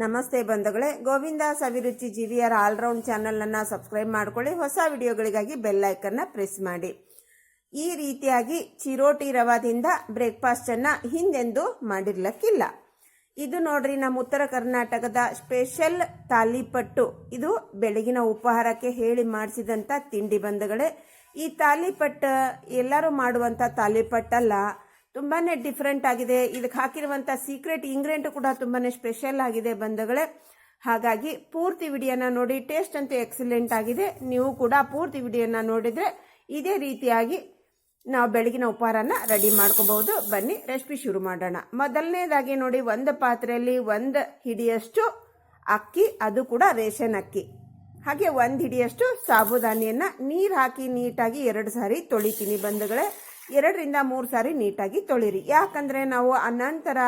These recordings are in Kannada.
ನಮಸ್ತೆ ಬಂಧುಗಳೇ, ಗೋವಿಂದ ಸವಿರುಚಿ GVR ಆಲ್ರೌಂಡ್ ಚಾನಲನ್ನು ಸಬ್ಸ್ಕ್ರೈಬ್ ಮಾಡ್ಕೊಳ್ಳಿ. ಹೊಸ ವಿಡಿಯೋಗಳಿಗಾಗಿ ಬೆಲ್ ಐಕನ್ನ ಪ್ರೆಸ್ ಮಾಡಿ. ಈ ರೀತಿಯಾಗಿ ಚಿರೋಟಿ ರವಾದಿಂದ ಬ್ರೇಕ್ಫಾಸ್ಟನ್ನು ಹಿಂದೆಂದೂ ಮಾಡಿರ್ಲಕ್ಕಿಲ್ಲ. ಇದು ನೋಡ್ರಿ, ನಮ್ಮ ಉತ್ತರ ಕರ್ನಾಟಕದ ಸ್ಪೆಷಲ್ ತಾಲಿಪಟ್ಟು. ಇದು ಬೆಳಗಿನ ಉಪಹಾರಕ್ಕೆ ಹೇಳಿ ಮಾಡಿಸಿದಂಥ ತಿಂಡಿ ಬಂಧುಗಳೇ. ಈ ತಾಲಿಪಟ್ಟು ಎಲ್ಲರೂ ಮಾಡುವಂಥ ತಾಲಿಪಟ್ಟಲ್ಲ, ತುಂಬಾ ಡಿಫ್ರೆಂಟ್ ಆಗಿದೆ. ಇದಕ್ಕೆ ಹಾಕಿರುವಂಥ ಸೀಕ್ರೆಟ್ ಇಂಗ್ರೀಡಿಯೆಂಟ್ ಕೂಡ ತುಂಬಾ ಸ್ಪೆಷಲ್ ಆಗಿದೆ ಬಂಧುಗಳೇ. ಹಾಗಾಗಿ ಪೂರ್ತಿ ವಿಡಿಯೋನ ನೋಡಿ. ಟೇಸ್ಟ್ ಅಂತೂ ಎಕ್ಸಲೆಂಟ್ ಆಗಿದೆ. ನೀವು ಕೂಡ ಪೂರ್ತಿ ವಿಡಿಯೋನ ನೋಡಿದರೆ ಇದೇ ರೀತಿಯಾಗಿ ನಾವು ಬೆಳಗಿನ ಉಪಹಾರನ ರೆಡಿ ಮಾಡ್ಕೋಬಹುದು. ಬನ್ನಿ ರೆಸಿಪಿ ಶುರು ಮಾಡೋಣ. ಮೊದಲನೇದಾಗಿ ನೋಡಿ, ಒಂದು ಪಾತ್ರೆಯಲ್ಲಿ 1 ಹಿಡಿಯಷ್ಟು ಅಕ್ಕಿ, ಅದು ಕೂಡ ರೇಷನ್ ಅಕ್ಕಿ, ಹಾಗೆ 1 ಹಿಡಿಯಷ್ಟು ಸಾಬುದಾನಿಯನ್ನ ನೀರು ಹಾಕಿ ನೀಟಾಗಿ 2 ಸಾರಿ ತೊಳಿತೀನಿ ಬಂಧುಗಳೇ. 2 ರಿಂದ 3 ಸಾರಿ ನೀಟಾಗಿ ತೊಳಿರಿ. ಯಾಕಂದ್ರೆ ನಾವು ಅನಂತರ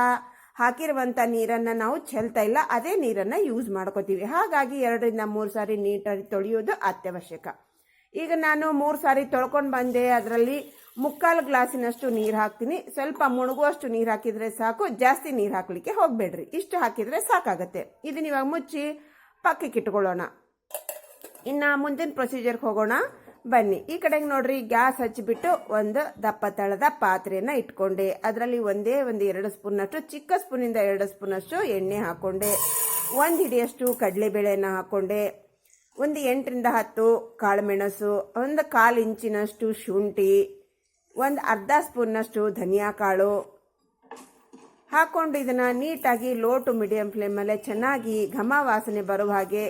ಹಾಕಿರುವಂತ ನೀರನ್ನ ನಾವು ಚೆಲ್ತಾ ಇಲ್ಲ, ಅದೇ ನೀರನ್ನ ಯೂಸ್ ಮಾಡ್ಕೋತೀವಿ. ಹಾಗಾಗಿ 2 ರಿಂದ 3 ಸಾರಿ ನೀಟಾಗಿ ತೊಳೆಯೋದು ಅತ್ಯವಶ್ಯಕ. ಈಗ ನಾನು 3 ಸಾರಿ ತೊಳ್ಕೊಂಡು ಬಂದೆ. ಅದರಲ್ಲಿ 3/4 ಗ್ಲಾಸಿನಷ್ಟು ನೀರು ಹಾಕ್ತೀನಿ. ಸ್ವಲ್ಪ ಮುಳುಗುವಷ್ಟು ನೀರು ಹಾಕಿದ್ರೆ ಸಾಕು, ಜಾಸ್ತಿ ನೀರು ಹಾಕ್ಲಿಕ್ಕೆ ಹೋಗ್ಬೇಡ್ರಿ. ಇಷ್ಟು ಹಾಕಿದ್ರೆ ಸಾಕಾಗತ್ತೆ. ಇದನ್ನ ಇವಾಗ ಮುಚ್ಚಿ ಪಕ್ಕಕ್ಕೆ ಇಟ್ಕೊಳ್ಳೋಣ. ಇನ್ನು ಮುಂದಿನ ಪ್ರೊಸೀಜರ್ಗೆ ಹೋಗೋಣ ಬನ್ನಿ. ಈ ಕಡೆಗೆ ನೋಡ್ರಿ, ಗ್ಯಾಸ್ ಹಚ್ಚಿಬಿಟ್ಟು ಒಂದು ದಪ್ಪ ತಳದ ಪಾತ್ರೆಯನ್ನ ಇಟ್ಕೊಂಡೆ. ಅದರಲ್ಲಿ ಒಂದೇ 2 ಸ್ಪೂನಷ್ಟು, ಚಿಕ್ಕ ಸ್ಪೂನಿಂದ 2 ಸ್ಪೂನಷ್ಟು ಎಣ್ಣೆ ಹಾಕೊಂಡೆ. 1 ಹಿಡಿಯಷ್ಟು ಕಡಲೆಬೇಳೆನ ಹಾಕೊಂಡೆ. ಒಂದು 8 ರಿಂದ 10 ಕಾಳುಮೆಣಸು, 1/4 ಇಂಚಿನಷ್ಟು ಶುಂಠಿ, ಒಂದು ಅರ್ಧ ಸ್ಪೂನ್ನಷ್ಟು ಧನಿಯಾ ಕಾಳು ಹಾಕೊಂಡು ಇದನ್ನ ನೀಟಾಗಿ ಲೋ ಟು ಮೀಡಿಯಂ ಫ್ಲೇಮಲ್ಲೇ ಚೆನ್ನಾಗಿ ಘಮ ವಾಸನೆ ಬರುವ ಹಾಗೆ,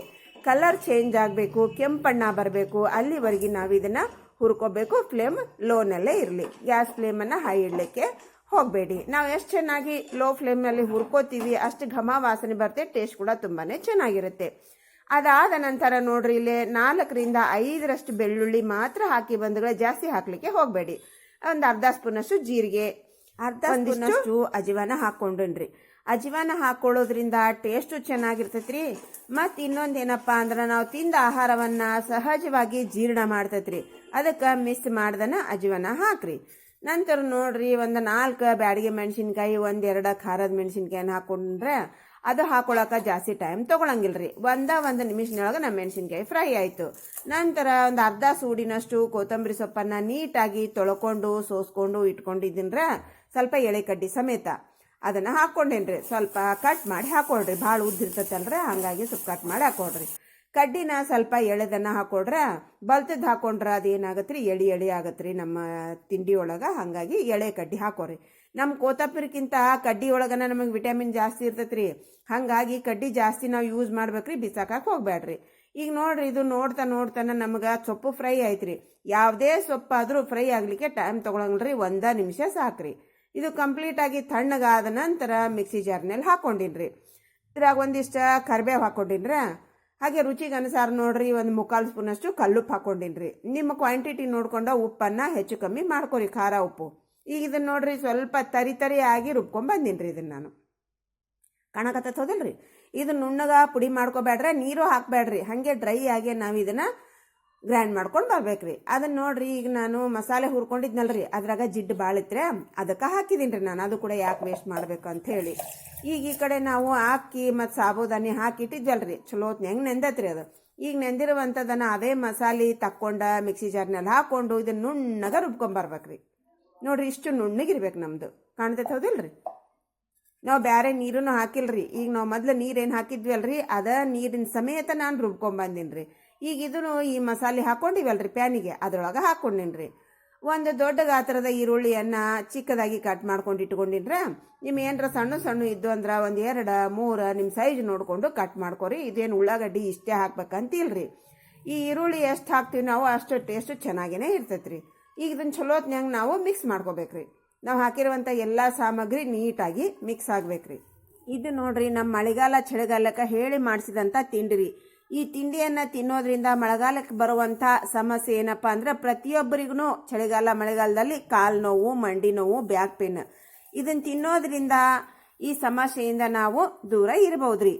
ಕಲರ್ ಚೇಂಜ್ ಆಗಬೇಕು, ಕೆಂಪಣ್ಣ ಬರಬೇಕು, ಅಲ್ಲಿವರೆಗೆ ನಾವು ಇದನ್ನ ಹುರ್ಕೋಬೇಕು. ಫ್ಲೇಮ್ ಲೋನಲ್ಲೇ ಇರಲಿ. ಗ್ಯಾಸ್ ಫ್ಲೇಮನ್ನು ಹೈ ಇಡಲಿಕ್ಕೆ ಹೋಗಬೇಡಿ. ನಾವು ಎಷ್ಟು ಚೆನ್ನಾಗಿ ಲೋ ಫ್ಲೇಮ್ನಲ್ಲಿ ಹುರ್ಕೋತೀವಿ ಅಷ್ಟು ಘಮ ವಾಸನೆ ಬರುತ್ತೆ. ಟೇಸ್ಟ್ ಕೂಡ ತುಂಬಾನೇ ಚೆನ್ನಾಗಿರುತ್ತೆ. ಅದಾದ ನಂತರ ನೋಡ್ರಿ, ಇಲ್ಲೇ 4 ರಿಂದ 5 ಬೆಳ್ಳುಳ್ಳಿ ಮಾತ್ರ ಹಾಕಿ ಬಂಧುಗಳೇ, ಜಾಸ್ತಿ ಹಾಕ್ಲಿಕ್ಕೆ ಹೋಗಬೇಡಿ. ಒಂದು ಅರ್ಧ ಸ್ಪೂನಷ್ಟು ಜೀರಿಗೆ, ಅರ್ಧ ಸ್ಪೂನಷ್ಟು ಅಜವಾನ ಹಾಕೊಂಡ್ರಿ. ಅಜವಾನ ಹಾಕೊಳ್ಳೋದ್ರಿಂದ ಟೇಸ್ಟು ಚೆನ್ನಾಗಿರ್ತೈತ್ರಿ. ಮತ್ತು ಇನ್ನೊಂದೇನಪ್ಪ ಅಂದ್ರೆ, ನಾವು ತಿಂದ ಆಹಾರವನ್ನ ಸಹಜವಾಗಿ ಜೀರ್ಣ ಮಾಡ್ತೈತ್ರಿ. ಅದಕ್ಕೆ ಮಿಸ್ ಮಾಡ್ದನ ಅಜವಾನ ಹಾಕ್ರಿ. ನಂತರ ನೋಡ್ರಿ, ಒಂದು 4 ಬ್ಯಾಡಿಗೆ ಮೆಣಸಿನ್ಕಾಯಿ, 1-2 ಖಾರದ ಮೆಣಸಿನ್ಕಾಯಿನ ಹಾಕೊಂಡ್ರೆ ಅದು ಹಾಕೊಳಕ ಜಾಸ್ತಿ ಟೈಮ್ ತಗೊಳಂಗಿಲ್ರಿ. 1 ನಿಮಿಷದೊಳಗೆ ನಮ್ಮ ಮೆಣಸಿನ್ಕಾಯಿ ಫ್ರೈ ಆಯ್ತು. ನಂತರ ಒಂದು ಅರ್ಧ ಸೂಡಿನಷ್ಟು ಕೊತ್ತಂಬರಿ ಸೊಪ್ಪನ್ನ ನೀಟಾಗಿ ತೊಳ್ಕೊಂಡು ಸೋಸ್ಕೊಂಡು ಇಟ್ಕೊಂಡಿದ್ದೀನ್ರ, ಸ್ವಲ್ಪ ಎಳೆ ಕಡ್ಡಿ ಸಮೇತ ಅದನ್ನ ಹಾಕೊಂಡೇನ್ರಿ. ಸ್ವಲ್ಪ ಕಟ್ ಮಾಡಿ ಹಾಕೊಳ್ರಿ, ಭಾಳ ಉದ್ದಿರ್ತೈತಲ್ರಿ, ಹಂಗಾಗಿ ಸ್ವಲ್ಪ ಕಟ್ ಮಾಡಿ ಹಾಕೊಳ್ರಿ. ಕಡ್ಡಿನ ಸ್ವಲ್ಪ ಎಳೆದನ್ನ ಹಾಕೊಡ್ರೆ, ಬಲ್ತದ್ ಹಾಕೊಂಡ್ರೆ ಅದೇನಾಗತ್ರಿ, ಎಳಿ ಆಗತ್ರಿ ನಮ್ಮ ತಿಂಡಿ ಒಳಗ. ಹಂಗಾಗಿ ಎಳೆ ಕಡ್ಡಿ ಹಾಕೋರಿ. ನಮ್ಮ ಕೊತ್ತಂಬರಿಗಿಂತ ಕಡ್ಡಿ ಒಳಗನ ನಮಗೆ ವಿಟಮಿನ್ ಜಾಸ್ತಿ ಇರ್ತೈತ್ರಿ. ಹಂಗಾಗಿ ಕಡ್ಡಿ ಜಾಸ್ತಿ ನಾವು ಯೂಸ್ ಮಾಡ್ಬೇಕ್ರಿ, ಬಿಸಾಕಕ್ಕೆ ಹೋಗ್ಬೇಡ್ರಿ. ಈಗ ನೋಡ್ರಿ, ಇದು ನೋಡ್ತಾನ ನಮ್ಗೆ ಸೊಪ್ಪು ಫ್ರೈ ಆಯ್ತ್ರಿ. ಯಾವುದೇ ಸೊಪ್ಪಾದ್ರೂ ಫ್ರೈ ಆಗ್ಲಿಕ್ಕೆ ಟೈಮ್ ತಗೊಳಂಗಿಲ್ರಿ, 1 ನಿಮಿಷ ಸಾಕ್ರಿ. ಇದು ಕಂಪ್ಲೀಟ್ ಆಗಿ ತಣ್ಣಗಾದ ನಂತರ ಮಿಕ್ಸಿ ಜಾರ್ನಲ್ಲಿ ಹಾಕೊಂಡಿನ್ರಿ. ಇದ್ರಾಗ ಒಂದಿಷ್ಟ ಕರಿಬೇವು ಹಾಕೊಂಡಿನ್ರಿ. ಹಾಗೆ ರುಚಿಗೆ ಅನುಸಾರ ನೋಡ್ರಿ, 1/4 ಸ್ಪೂನಷ್ಟು ಕಲ್ಲುಪ್ಪು ಹಾಕೊಂಡಿನ್ರಿ. ನಿಮ್ಮ ಕ್ವಾಂಟಿಟಿ ನೋಡ್ಕೊಂಡ ಉಪ್ಪನ್ನ ಹೆಚ್ಚು ಕಮ್ಮಿ ಮಾಡ್ಕೊರಿ, ಖಾರ ಉಪ್ಪು. ಈಗ ಇದನ್ನ ನೋಡ್ರಿ, ಸ್ವಲ್ಪ ತರಿ ಆಗಿ ರುಬ್ಕೊಂಡ್ ಬಂದಿನ್ರಿ. ಇದನ್ನ ನಾನು ಕಾಣಕತ್ತ ಹೋದಲ್ರಿ, ಇದು ನುಣ್ಣಗ ಪುಡಿ ಮಾಡ್ಕೋಬೇಡ್ರಿ, ನೀರು ಹಾಕ್ಬೇಡ್ರಿ, ಹಂಗೆ ಡ್ರೈ ಆಗಿ ನಾವು ಇದನ್ನ ಗ್ರೈಂಡ್ ಮಾಡ್ಕೊಂಡು ಬರ್ಬೇಕ್ರಿ. ಅದನ್ನ ನೋಡ್ರಿ, ಈಗ ನಾನು ಮಸಾಲೆ ಹುರ್ಕೊಂಡಿದ್ನಲ್ರಿ, ಅದ್ರಾಗ ಜಿಡ್ಡು ಭಾಳ ಇತ್ರೆ, ಅದಕ್ಕೆ ಹಾಕಿದೀನ್ರಿ ನಾನು. ಅದು ಕೂಡ ಯಾಕೆ ವೇಸ್ಟ್ ಮಾಡ್ಬೇಕು ಅಂತ ಹೇಳಿ. ಈಗ ಈ ಕಡೆ ನಾವು ಅಕ್ಕಿ ಮತ್ತು ಸಾಬುದಾನಿ ಹಾಕಿಟ್ಟಿದ್ವಲ್ರಿ, ಚಲೋ ಹೆಂಗೆ ನೆಂದತ್ರಿ ಅದು. ಈಗ ನೆಂದಿರುವಂಥದ್ದನ್ನ ಅದೇ ಮಸಾಲೆ ತಕ್ಕೊಂಡ ಮಿಕ್ಸಿ ಜಾರ್ನಲ್ಲಿ ಹಾಕೊಂಡು ಇದನ್ನ ನುಣ್ಣಗ ರುಬ್ಕೊಂಬರ್ಬೇಕ್ರಿ. ನೋಡ್ರಿ, ಇಷ್ಟು ನುಣ್ಣಗಿರ್ಬೇಕು ನಮ್ದು. ಕಾಣ್ತೈತೆ ಹೌದಿಲ್ರಿ? ನಾವು ಬೇರೆ ನೀರನ್ನು ಹಾಕಿಲ್ರಿ. ಈಗ ನಾವು ಮೊದ್ಲು ನೀರೇನು ಹಾಕಿದ್ವಲ್ರಿ, ಅದ ನೀರಿನ ಸಮೇತ ನಾನು ರುಬ್ಕೊಂಬಂದಿನ್ರಿ. ಈಗ ಇದನ್ನು ಈ ಮಸಾಲೆ ಹಾಕೊಂಡಿವಲ್ರಿ ಪ್ಯಾನಿಗೆ, ಅದ್ರೊಳಗೆ ಹಾಕೊಂಡಿನ್ರಿ. ಒಂದು ದೊಡ್ಡ ಗಾತ್ರದ ಈರುಳ್ಳಿಯನ್ನ ಚಿಕ್ಕದಾಗಿ ಕಟ್ ಮಾಡ್ಕೊಂಡು ಇಟ್ಕೊಂಡಿನ್ರೆ. ನಿಮ್ಮ ಏನರ ಸಣ್ಣ ಇದ್ದು ಅಂದ್ರೆ 1, 2, 3 ನಿಮ್ಮ ಸೈಜ್ ನೋಡ್ಕೊಂಡು ಕಟ್ ಮಾಡ್ಕೊರಿ. ಇದೇನು ಉಳ್ಳಾಗಡ್ಡಿ ಇಷ್ಟೇ ಹಾಕ್ಬೇಕಂತಿಲ್ರಿ. ಈ ಈರುಳ್ಳಿ ಎಷ್ಟು ಹಾಕ್ತೀವಿ ನಾವು ಅಷ್ಟು ಟೇಸ್ಟ್ ಚೆನ್ನಾಗೇನೆ ಇರ್ತೈತ್ರಿ. ಈಗ ಇದನ್ನ ಚಲೋತ್ನ್ಯಾಂಗ ನಾವು ಮಿಕ್ಸ್ ಮಾಡ್ಕೋಬೇಕ್ರಿ. ನಾವು ಹಾಕಿರುವಂಥ ಎಲ್ಲ ಸಾಮಗ್ರಿ ನೀಟಾಗಿ ಮಿಕ್ಸ್ ಆಗ್ಬೇಕ್ರಿ. ಇದು ನೋಡ್ರಿ, ನಮ್ಮ ಮಳೆಗಾಲ ಚಳಿಗಾಲಕ್ಕೆ ಹೇಳಿ ಮಾಡಿಸಿದಂಥ ತಿಂಡಿ. ಈ ತಿಂಡಿಯನ್ನ ತಿನ್ನೋದ್ರಿಂದ ಮಳೆಗಾಲಕ್ಕೆ ಬರುವಂಥ ಸಮಸ್ಯೆ ಏನಪ್ಪಾ ಅಂದ್ರೆ, ಪ್ರತಿಯೊಬ್ಬರಿಗೂ ಚಳಿಗಾಲ ಮಳೆಗಾಲದಲ್ಲಿ ಕಾಲು ನೋವು, ಮಂಡಿ ನೋವು, ಬ್ಯಾಕ್ ಪೇನ್, ಇದನ್ನ ತಿನ್ನೋದ್ರಿಂದ ಈ ಸಮಸ್ಯೆಯಿಂದ ನಾವು ದೂರ ಇರಬಹುದ್ರಿ.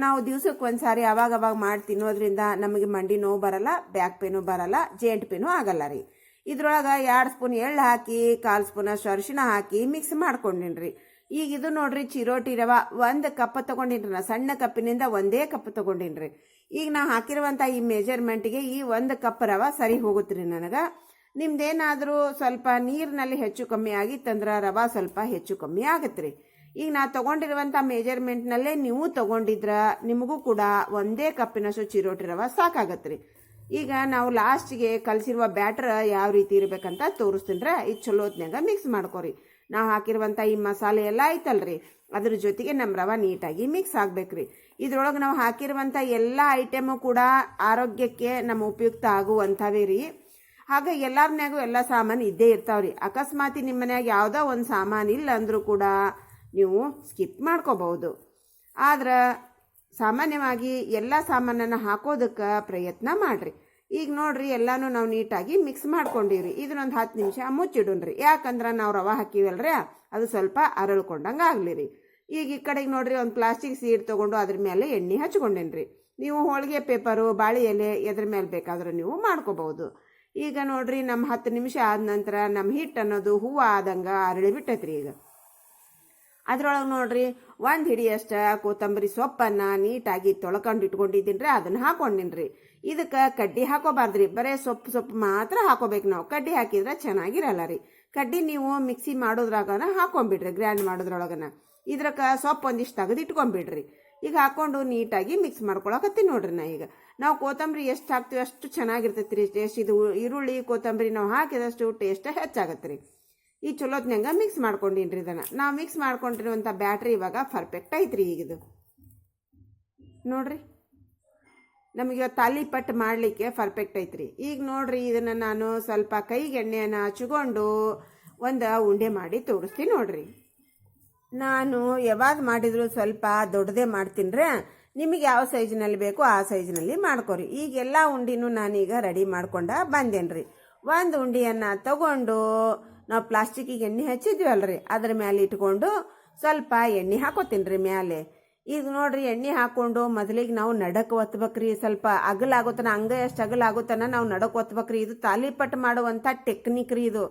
ನಾವು ದಿವ್ಸಕ್ಕೆ ಒಂದ್ಸಾರಿ ಅವಾಗ ಮಾಡಿ ತಿನ್ನೋದ್ರಿಂದ ನಮಗೆ ಮಂಡಿ ನೋವು ಬರಲ್ಲ, ಬ್ಯಾಕ್ ಪೇನು ಬರಲ್ಲ, ಜಾಯಿಂಟ್ ಪೇನು ಆಗಲ್ಲ ರೀ. ಇದ್ರೊಳಗೆ 2 ಸ್ಪೂನ್ ಎಳ್ಳು ಹಾಕಿ 1/4 ಸ್ಪೂನ್ ಅರಿಶಿಣ ಹಾಕಿ ಮಿಕ್ಸ್ ಮಾಡ್ಕೊಂಡಿನ್ರಿ. ಈಗ ಇದು ನೋಡ್ರಿ ಚಿರೋಟಿ ರವೆ 1 ಕಪ್ ತೊಗೊಂಡಿನ್ರಿ ನಾ, ಸಣ್ಣ ಕಪ್ಪಿನಿಂದ 1 ಕಪ್ ತೊಗೊಂಡಿನ್ರಿ. ಈಗ ನಾ ಹಾಕಿರುವಂಥ ಈ ಮೆಜರ್ಮೆಂಟ್ಗೆ ಈ 1 ಕಪ್ ರವೆ ಸರಿ ಹೋಗುತ್ರಿ ನನಗೆ. ನಿಮ್ದೇನಾದರೂ ಸ್ವಲ್ಪ ನೀರಿನಲ್ಲಿ ಹೆಚ್ಚು ಕಮ್ಮಿ ಆಗಿತ್ತಂದ್ರೆ ರವೆ ಸ್ವಲ್ಪ ಹೆಚ್ಚು ಕಮ್ಮಿ ಆಗತ್ರಿ. ಈಗ ನಾ ತೊಗೊಂಡಿರುವಂಥ ಮೆಜರ್ಮೆಂಟ್ನಲ್ಲೇ ನೀವು ತೊಗೊಂಡಿದ್ರ ನಿಮಗೂ ಕೂಡ 1 ಕಪ್ಪಿನಷ್ಟು ಚಿರೋಟಿ ರವೆ ಸಾಕಾಗತ್ರಿ. ಈಗ ನಾವು ಲಾಸ್ಟಿಗೆ ಕಲಸಿರುವ ಬ್ಯಾಟ್ರ್ ಯಾವ ರೀತಿ ಇರ್ಬೇಕಂತ ತೋರಿಸ್ತೀನಿ. ಇದು ಚಲೋತ್ನಾಗ ಮಿಕ್ಸ್ ಮಾಡ್ಕೊರಿ. ನಾವು ಹಾಕಿರುವಂಥ ಈ ಮಸಾಲೆ ಎಲ್ಲ ಐತಲ್ರಿ, ಅದ್ರ ಜೊತೆಗೆ ನಮ್ಮ ರವೆ ನೀಟಾಗಿ ಮಿಕ್ಸ್ ಆಗ್ಬೇಕ್ರಿ. ಇದ್ರೊಳಗೆ ನಾವು ಹಾಕಿರುವಂಥ ಎಲ್ಲ ಐಟಮು ಕೂಡ ಆರೋಗ್ಯಕ್ಕೆ ನಮ್ಮ ಉಪಯುಕ್ತ ಆಗುವಂಥವೇ ರೀ. ಹಾಗೆ ಎಲ್ಲಾರ್ನ್ಯಾಗೂ ಎಲ್ಲ ಸಾಮಾನು ಇದ್ದೇ ಇರ್ತಾವ್ರಿ. ಅಕಸ್ಮಾತಿ ನಿಮ್ಮ ಮನ್ಯಾಗ ಯಾವುದೋ ಒಂದು ಸಾಮಾನು ಇಲ್ಲ ಅಂದರೂ ಕೂಡ ನೀವು ಸ್ಕಿಪ್ ಮಾಡ್ಕೋಬಹುದು. ಆದ್ರೆ ಸಾಮಾನ್ಯವಾಗಿ ಎಲ್ಲ ಸಾಮಾನನ್ನು ಹಾಕೋದಕ್ಕೆ ಪ್ರಯತ್ನ ಮಾಡ್ರಿ. ಈಗ ನೋಡ್ರಿ ಎಲ್ಲಾನು ನಾವು ನೀಟಾಗಿ ಮಿಕ್ಸ್ ಮಾಡ್ಕೊಂಡಿವ್ರಿ. ಇದನ್ನೊಂದು 10 ನಿಮಿಷ ಮುಚ್ಚಿಡುನ್ರಿ. ಯಾಕಂದ್ರೆ ನಾವು ರವೆ ಹಾಕಿವಲ್ರಿ, ಅದು ಸ್ವಲ್ಪ ಅರಳ್ಕೊಂಡಂಗೆ ಆಗ್ಲಿರಿ. ಈಗ ಈ ಕಡೆಗೆ ನೋಡ್ರಿ ಒಂದು ಪ್ಲಾಸ್ಟಿಕ್ ಸೀಡ್ ತೊಗೊಂಡು ಅದ್ರ ಮೇಲೆ ಎಣ್ಣೆ ಹಚ್ಕೊಂಡೇನ್ರಿ. ನೀವು ಹೋಳಿಗೆ ಪೇಪರು, ಬಾಳೆ ಎಲೆ ಎದ್ರ ಮೇಲೆ ಬೇಕಾದ್ರೂ ನೀವು ಮಾಡ್ಕೋಬಹುದು. ಈಗ ನೋಡ್ರಿ ನಮ್ಮ 10 ನಿಮಿಷ ಆದ ನಂತರ ನಮ್ಮ ಹಿಟ್ಟು ಅನ್ನೋದು ಹೂವು ಆದಂಗೆ ಅರಳಿ ಬಿಟ್ಟೈತ್ರಿ. ಈಗ ಅದ್ರೊಳಗೆ ನೋಡ್ರಿ 1 ಹಿಡಿಯಷ್ಟು ಕೊತ್ತಂಬರಿ ಸೊಪ್ಪನ್ನು ನೀಟಾಗಿ ತೊಳ್ಕೊಂಡು ಇಟ್ಕೊಂಡಿದ್ದೀನಿ, ಅದನ್ನು ಹಾಕೊಂಡಿನ್ರಿ. ಇದಕ್ಕೆ ಕಡ್ಡಿ ಹಾಕೋಬಾರ್ದ್ರಿ, ಬರೇ ಸೊಪ್ಪು ಮಾತ್ರ ಹಾಕೋಬೇಕು. ನಾವು ಕಡ್ಡಿ ಹಾಕಿದ್ರೆ ಚೆನ್ನಾಗಿರಲ್ಲ ರೀ. ಕಡ್ಡಿ ನೀವು ಮಿಕ್ಸಿ ಮಾಡೋದ್ರಾಗನ ಹಾಕೊಂಡ್ಬಿಡ್ರಿ, ಗ್ರ್ಯಾಂಡ್ ಮಾಡೋದ್ರೊಳಗನ. ಇದ್ರಕ್ಕೆ ಸೊಪ್ಪು ಒಂದಿಷ್ಟು ತೆಗೆದು ಇಟ್ಕೊಂಡ್ಬಿಡ್ರಿ. ಈಗ ಹಾಕೊಂಡು ನೀಟಾಗಿ ಮಿಕ್ಸ್ ಮಾಡ್ಕೊಳಕತ್ತೀನಿ ನೋಡ್ರಿ. ನಾ ಈಗ ನಾವು ಕೊತ್ತಂಬರಿ ಎಷ್ಟು ಹಾಕ್ತೀವಿ ಅಷ್ಟು ಚೆನ್ನಾಗಿರ್ತೈತಿ ರೀ ಟೇಸ್ಟ್. ಇದು ಈರುಳ್ಳಿ ಕೊತ್ತಂಬರಿ ನಾವು ಹಾಕಿದಷ್ಟು ಟೇಸ್ಟ್ ಹೆಚ್ಚಾಗತ್ತೆ ರೀ. ಈ ಚಲೋತ್ನಂಗ ಮಿಕ್ಸ್ ಮಾಡ್ಕೊಂಡಿನ್ರಿ. ಇದನ್ನು ನಾವು ಮಿಕ್ಸ್ ಮಾಡ್ಕೊಂಡಿರುವಂಥ ಬ್ಯಾಟ್ರಿ ಇವಾಗ ಪರ್ಫೆಕ್ಟ್ ಐತ್ರಿ. ಈಗಿದು ನೋಡ್ರಿ ನಮಗೆ ತಾಲಿಪಟ್ಟು ಮಾಡಲಿಕ್ಕೆ ಪರ್ಫೆಕ್ಟ್ ಐತ್ರಿ. ಈಗ ನೋಡ್ರಿ ಇದನ್ನು ನಾನು ಸ್ವಲ್ಪ ಕೈಗೆ ಎಣ್ಣೆಯನ್ನು ಹಚ್ಕೊಂಡು ಒಂದು ಉಂಡೆ ಮಾಡಿ ತೋರಿಸ್ತೀನಿ ನೋಡ್ರಿ. ನಾನು ಯಾವಾಗ ಮಾಡಿದ್ರು ಸ್ವಲ್ಪ ದೊಡ್ಡದೇ ಮಾಡ್ತೀನಿ ರೀ. ನಿಮಗೆ ಯಾವ ಸೈಜ್ನಲ್ಲಿ ಬೇಕೋ ಆ ಸೈಜ್ನಲ್ಲಿ ಮಾಡ್ಕೊರಿ. ಈಗೆಲ್ಲ ಉಂಡಿನೂ ನಾನೀಗ ರೆಡಿ ಮಾಡ್ಕೊಂಡ ಬಂದೇನ್ರಿ. ಒಂದು ಉಂಡಿಯನ್ನು ತಗೊಂಡು ನಾವು ಪ್ಲಾಸ್ಟಿಕ್ಕಿಗೆ ಎಣ್ಣೆ ಹಚ್ಚಿದ್ವಲ್ರಿ, ಅದ್ರ ಮೇಲೆ ಇಟ್ಕೊಂಡು ಸ್ವಲ್ಪ ಎಣ್ಣೆ ಹಾಕೋತೀನಿ ರೀ ಮ್ಯಾಲೆ. ಈಗ ನೋಡ್ರಿ ಎಣ್ಣೆ ಹಾಕ್ಕೊಂಡು ಮೊದಲಿಗೆ ನಾವು ನಡಕ್ಕೆ ಒತ್ತಬೇಕ್ರಿ. ಸ್ವಲ್ಪ ಅಗಲಾಗುತ್ತಾನ, ಹಂಗೆ ಎಷ್ಟು ಅಗಲಾಗುತ್ತಾನ ನಾವು ನಡಕ್ಕೆ ಒತ್ತಬೇಕ್ರಿ. ಇದು ತಾಲಿಪಟ್ಟು ಮಾಡುವಂಥ ಟೆಕ್ನಿಕ್ ರೀ ಇದು.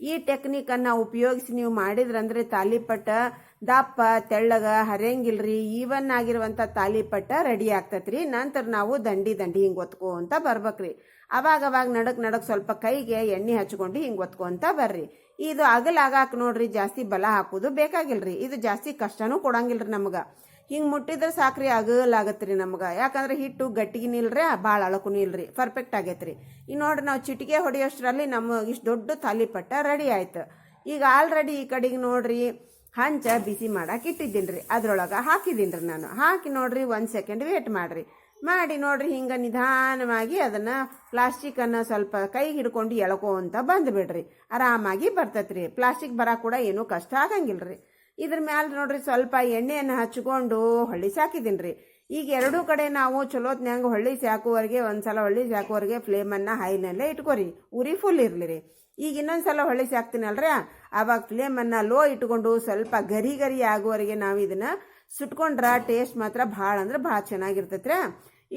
ಈ ಟೆಕ್ನಿಕನ್ನು ಉಪಯೋಗಿಸಿ ನೀವು ಮಾಡಿದ್ರಂದ್ರೆ ತಾಲಿಪಟ್ಟ ದಪ್ಪ ತೆಳ್ಳಗ ಹರಿಯಂಗಿಲ್ರಿ. ಈವನ್ ಆಗಿರುವಂಥ ತಾಲಿಪಟ್ಟ ರೆಡಿ ಆಗ್ತೈತ್ರಿ. ನಂತರ ನಾವು ದಂಡಿ ಹಿಂಗೆ ಒತ್ಕೊಂತ ಬರ್ಬೇಕ್ರಿ. ಅವಾಗ ನಡಕ್ ಸ್ವಲ್ಪ ಕೈಗೆ ಎಣ್ಣೆ ಹಚ್ಕೊಂಡು ಹಿಂಗೆ ಒತ್ಕೊಂತ ಬರ್ರಿ. ಇದು ಅಗಲಾಗಾಕ ನೋಡ್ರಿ ಜಾಸ್ತಿ ಬಲ ಹಾಕೋದು ಬೇಕಾಗಿಲ್ರಿ. ಇದು ಜಾಸ್ತಿ ಕಷ್ಟನೂ ಕೊಡಂಗಿಲ್ರಿ ನಮ್ಗೆ. ಹಿಂಗೆ ಮುಟ್ಟಿದ್ರೆ ಸಾಕ್ರಿ ಅಗಲಾಗತ್ರಿ ನಮ್ಗೆ. ಯಾಕಂದ್ರೆ ಹಿಟ್ಟು ಗಟ್ಟಿಗೆ ನಿಲ್ರಿ, ಭಾಳ ಅಳಕು ನಿಲ್ರಿ, ಪರ್ಫೆಕ್ಟ್ ಆಗೈತ್ರಿ. ಈಗ ನೋಡ್ರಿ ನಾವು ಚಿಟಿಕೆ ಹೊಡೆಯೋಷ್ಟರಲ್ಲಿ ನಮ್ಮ ಇಷ್ಟು ದೊಡ್ಡ ತಾಲಿಪಟ್ಟ ರೆಡಿ ಆಯ್ತು. ಈಗ ಆಲ್ರೆಡಿ ಈ ಕಡೆಗೆ ನೋಡ್ರಿ ಹಂಚ ಬಿಸಿ ಮಾಡಕ್ಕೆ ಇಟ್ಟಿದ್ದೀನಿ ರೀ. ಅದ್ರೊಳಗೆ ಹಾಕಿದ್ದೀನಿ ರೀ ನಾನು. ಹಾಕಿ ನೋಡ್ರಿ 1 ಸೆಕೆಂಡ್ ವೇಟ್ ಮಾಡಿ ನೋಡ್ರಿ ಹಿಂಗೆ ನಿಧಾನವಾಗಿ ಅದನ್ನು ಪ್ಲಾಸ್ಟಿಕನ್ನು ಸ್ವಲ್ಪ ಕೈಗೆ ಹಿಡ್ಕೊಂಡು ಎಳ್ಕೊಂತ ಬಂದುಬಿಡ್ರಿ. ಆರಾಮಾಗಿ ಬರ್ತೈತ್ರಿ. ಪ್ಲಾಸ್ಟಿಕ್ ಬರೋಕೆ ಕೂಡ ಏನೂ ಕಷ್ಟ ಆಗಂಗಿಲ್ರಿ. ಇದ್ರ ಮ್ಯಾಲೆ ನೋಡ್ರಿ ಸ್ವಲ್ಪ ಎಣ್ಣೆಯನ್ನು ಹಚ್ಕೊಂಡು ಹೊಳ್ಳಿಸಿ ಹಾಕಿದ್ದೀನಿ ರೀ. ಈಗ ಎರಡೂ ಕಡೆ ನಾವು ಚಲೋತ್ನ್ಯಾಂಗ ಹೊಳ್ಳಿಸಿ ಹಾಕುವವರೆಗೆ ಒಂದ್ಸಲ ಹೊಳ್ಳಿಸಿ ಹಾಕುವವರೆಗೆ ಫ್ಲೇಮನ್ನು ಹೈನಲ್ಲೇ ಇಟ್ಕೊರಿ, ಉರಿ ಫುಲ್ ಇರಲಿ ರೀ. ಈಗ ಇನ್ನೊಂದ್ಸಲ ಹೊಳ್ಳಿಸಿ ಹಾಕ್ತೀನಲ್ರಿ, ಆವಾಗ ಫ್ಲೇಮನ್ನು ಲೋ ಇಟ್ಕೊಂಡು ಸ್ವಲ್ಪ ಗರಿ ಆಗುವವರೆಗೆ ನಾವು ಇದನ್ನು ಸುಟ್ಕೊಂಡ್ರೆ ಟೇಸ್ಟ್ ಮಾತ್ರ ಭಾಳ ಅಂದ್ರೆ ಭಾಳ ಚೆನ್ನಾಗಿರ್ತೈತ್ರಿ.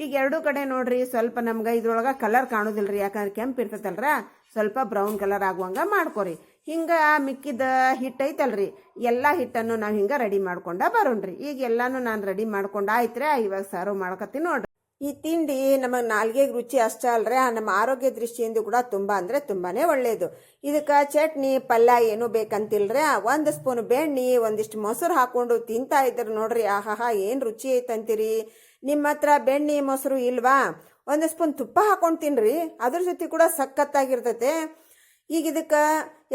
ಈಗ ಎರಡೂ ಕಡೆ ನೋಡ್ರಿ ಸ್ವಲ್ಪ ನಮ್ಗೆ ಇದ್ರೊಳಗೆ ಕಲರ್ ಕಾಣೋದಿಲ್ರಿ, ಯಾಕಂದ್ರೆ ಕೆಂಪು ಇರ್ತೈತಲ್ರ, ಸ್ವಲ್ಪ ಬ್ರೌನ್ ಕಲರ್ ಆಗುವಂಗೆ ಮಾಡ್ಕೊರಿ. ಹಿಂಗೆ ಮಿಕ್ಕಿದ ಹಿಟ್ಟು ಐತಲ್ರಿ, ಎಲ್ಲ ಹಿಟ್ಟನ್ನು ನಾವು ಹಿಂಗೆ ರೆಡಿ ಮಾಡ್ಕೊಂಡ ಬರೋಣ್ರಿ. ಈಗ ಎಲ್ಲಾನು ನಾನು ರೆಡಿ ಮಾಡ್ಕೊಂಡು ಆಯ್ತ್ರೆ. ಇವಾಗ ಸರ್ವ್ ಮಾಡ್ಕೊತೀನಿ ನೋಡ್ರಿ. ಈ ತಿಂಡಿ ನಮಗೆ ನಾಲ್ಗೆಗೆ ರುಚಿ ಅಷ್ಟೇ ಅಲ್ರಿ, ನಮ್ಮ ಆರೋಗ್ಯ ದೃಷ್ಟಿಯಿಂದ ಕೂಡ ತುಂಬ ಅಂದರೆ ತುಂಬಾನೇ ಒಳ್ಳೆಯದು. ಇದಕ್ಕೆ ಚಟ್ನಿ ಪಲ್ಯ ಏನೂ ಬೇಕಂತಿಲ್ರಿ. 1 ಸ್ಪೂನ್ ಬೆಣ್ಣೆ ಒಂದಿಷ್ಟು ಮೊಸರು ಹಾಕೊಂಡು ತಿಂತಾ ಇದ್ರು ನೋಡ್ರಿ, ಆಹಾಹಾ ಏನು ರುಚಿ ಐತಂತೀರಿ. ನಿಮ್ಮ ಹತ್ರ ಬೆಣ್ಣೆ ಮೊಸರು ಇಲ್ವಾ, 1 ಸ್ಪೂನ್ ತುಪ್ಪ ಹಾಕೊಂಡು ತಿನ್ರಿ, ಅದ್ರ ಜೊತೆ ಕೂಡ ಸಖತ್ತಾಗಿರ್ತೈತೆ. ಈಗ ಇದಕ್ಕೆ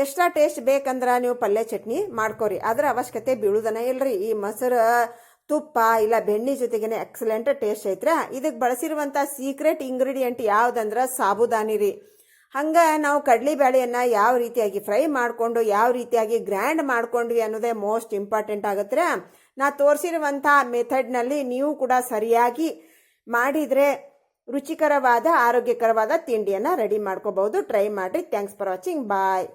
ಎಕ್ಸ್ಟ್ರಾ ಟೇಸ್ಟ್ ಬೇಕಂದ್ರೆ ನೀವು ಪಲ್ಯ ಚಟ್ನಿ ಮಾಡ್ಕೊರಿ, ಅದರ ಅವಶ್ಯಕತೆ ಬೀಳುದನ ಇಲ್ರಿ. ಈ ಮೊಸರು ತುಪ್ಪ ಇಲ್ಲ ಬೆಣ್ಣೆ ಜೊತೆಗೇನೆ ಎಕ್ಸಲೆಂಟ್ ಟೇಸ್ಟ್ ಐತ್ರಿ. ಇದಕ್ಕೆ ಬಳಸಿರುವಂಥ ಸೀಕ್ರೆಟ್ ಇಂಗ್ರೀಡಿಯೆಂಟ್ ಯಾವುದಂದ್ರೆ ಸಾಬುದಾನಿ ರೀ. ಹಂಗೆ ನಾವು ಕಡಲೆಬೇಳೆಯನ್ನು ಯಾವ ರೀತಿಯಾಗಿ ಫ್ರೈ ಮಾಡಿಕೊಂಡು ಯಾವ ರೀತಿಯಾಗಿ ಗ್ರ್ಯಾಂಡ್ ಮಾಡ್ಕೊಂಡ್ವಿ ಅನ್ನೋದೇ ಮೋಸ್ಟ್ ಇಂಪಾರ್ಟೆಂಟ್ ಆಗುತ್ತೆ. ನಾ ತೋರಿಸಿರುವಂಥ ಮೆಥಡ್ನಲ್ಲಿ ನೀವು ಕೂಡ ಸರಿಯಾಗಿ ಮಾಡಿದರೆ ರುಚಿಕರವಾದ ಆರೋಗ್ಯಕರವಾದ ತಿಂಡಿಯನ್ನು ರೆಡಿ ಮಾಡ್ಕೋಬಹುದು. ಟ್ರೈ ಮಾಡಿರಿ. Thanks for watching. ಬಾಯ್.